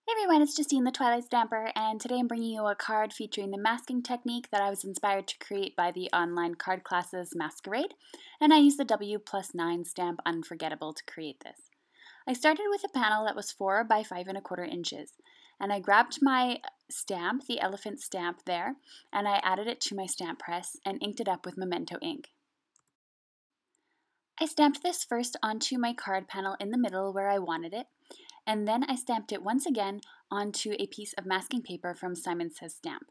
Hey everyone, it's Justine the Twilight Stamper, and today I'm bringing you a card featuring the masking technique that I was inspired to create by the online card classes Maskarade, and I used the Wplus9 stamp Unforgettable to create this. I started with a panel that was 4 by 5¼ inches, and I grabbed my stamp, the elephant stamp there, and I added it to my stamp press and inked it up with Memento ink. I stamped this first onto my card panel in the middle where I wanted it, and then I stamped it once again onto a piece of masking paper from Simon Says Stamp.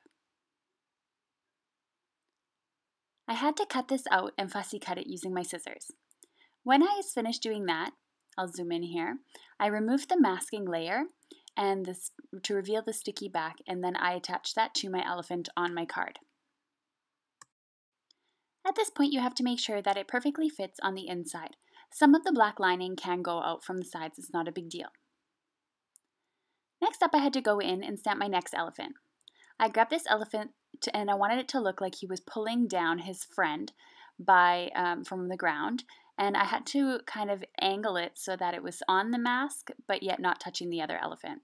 I had to cut this out and fussy cut it using my scissors. When I was finished doing that, I'll zoom in here, I removed the masking layer and to reveal the sticky back, and then I attached that to my elephant on my card. At this point, you have to make sure that it perfectly fits on the inside. Some of the black lining can go out from the sides, it's not a big deal. Next up, I had to go in and stamp my next elephant. I grabbed this elephant and I wanted it to look like he was pulling down his friend from the ground, and I had to kind of angle it so that it was on the mask but yet not touching the other elephant.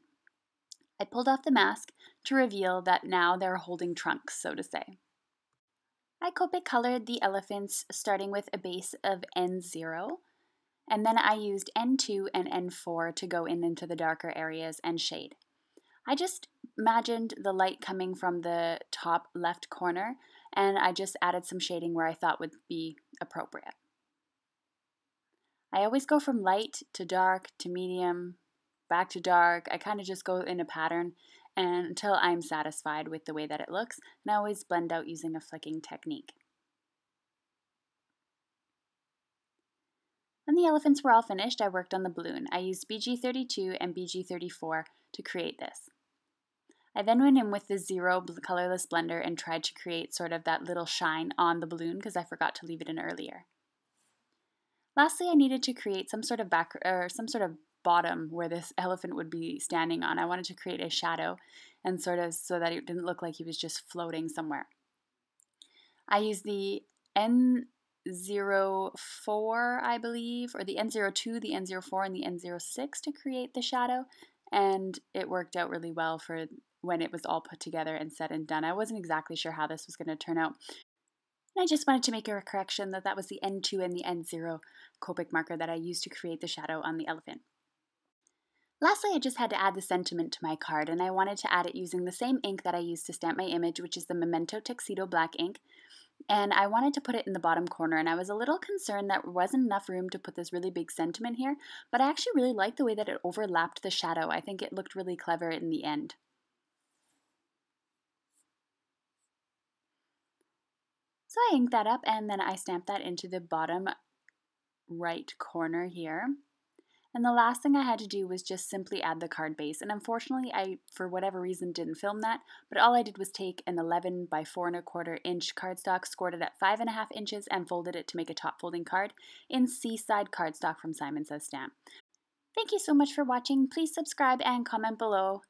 I pulled off the mask to reveal that now they're holding trunks, so to say. I Copic colored the elephants starting with a base of N0. And then I used N2 and N4 to go into the darker areas and shade. I just imagined the light coming from the top left corner, and I just added some shading where I thought would be appropriate. I always go from light to dark to medium, back to dark. I kind of just go in a pattern until I'm satisfied with the way that it looks, and I always blend out using a flicking technique. When the elephants were all finished, I worked on the balloon. I used BG32 and BG34 to create this. I then went in with the 0 colorless blender and tried to create sort of that little shine on the balloon because I forgot to leave it in earlier. Lastly, I needed to create some sort of bottom where this elephant would be standing on. I wanted to create a shadow and sort of so that it didn't look like he was just floating somewhere. I used the N04, I believe, or the N02, the N04, and the N06 to create the shadow, and it worked out really well for when it was all put together and said and done. I wasn't exactly sure how this was going to turn out, and I just wanted to make a correction that was the N2 and the N0 Copic marker that I used to create the shadow on the elephant. Lastly, I just had to add the sentiment to my card, and I wanted to add it using the same ink that I used to stamp my image, which is the Memento Tuxedo Black ink. And I wanted to put it in the bottom corner, and I was a little concerned that there wasn't enough room to put this really big sentiment here, but I actually really liked the way that it overlapped the shadow. I think it looked really clever in the end. So I inked that up, and then I stamped that into the bottom right corner here. And the last thing I had to do was just simply add the card base. And unfortunately, I, for whatever reason, didn't film that. But all I did was take an 11 by 4¼ inch cardstock, scored it at 5½ inches, and folded it to make a top folding card in Seaside cardstock from Simon Says Stamp. Thank you so much for watching. Please subscribe and comment below.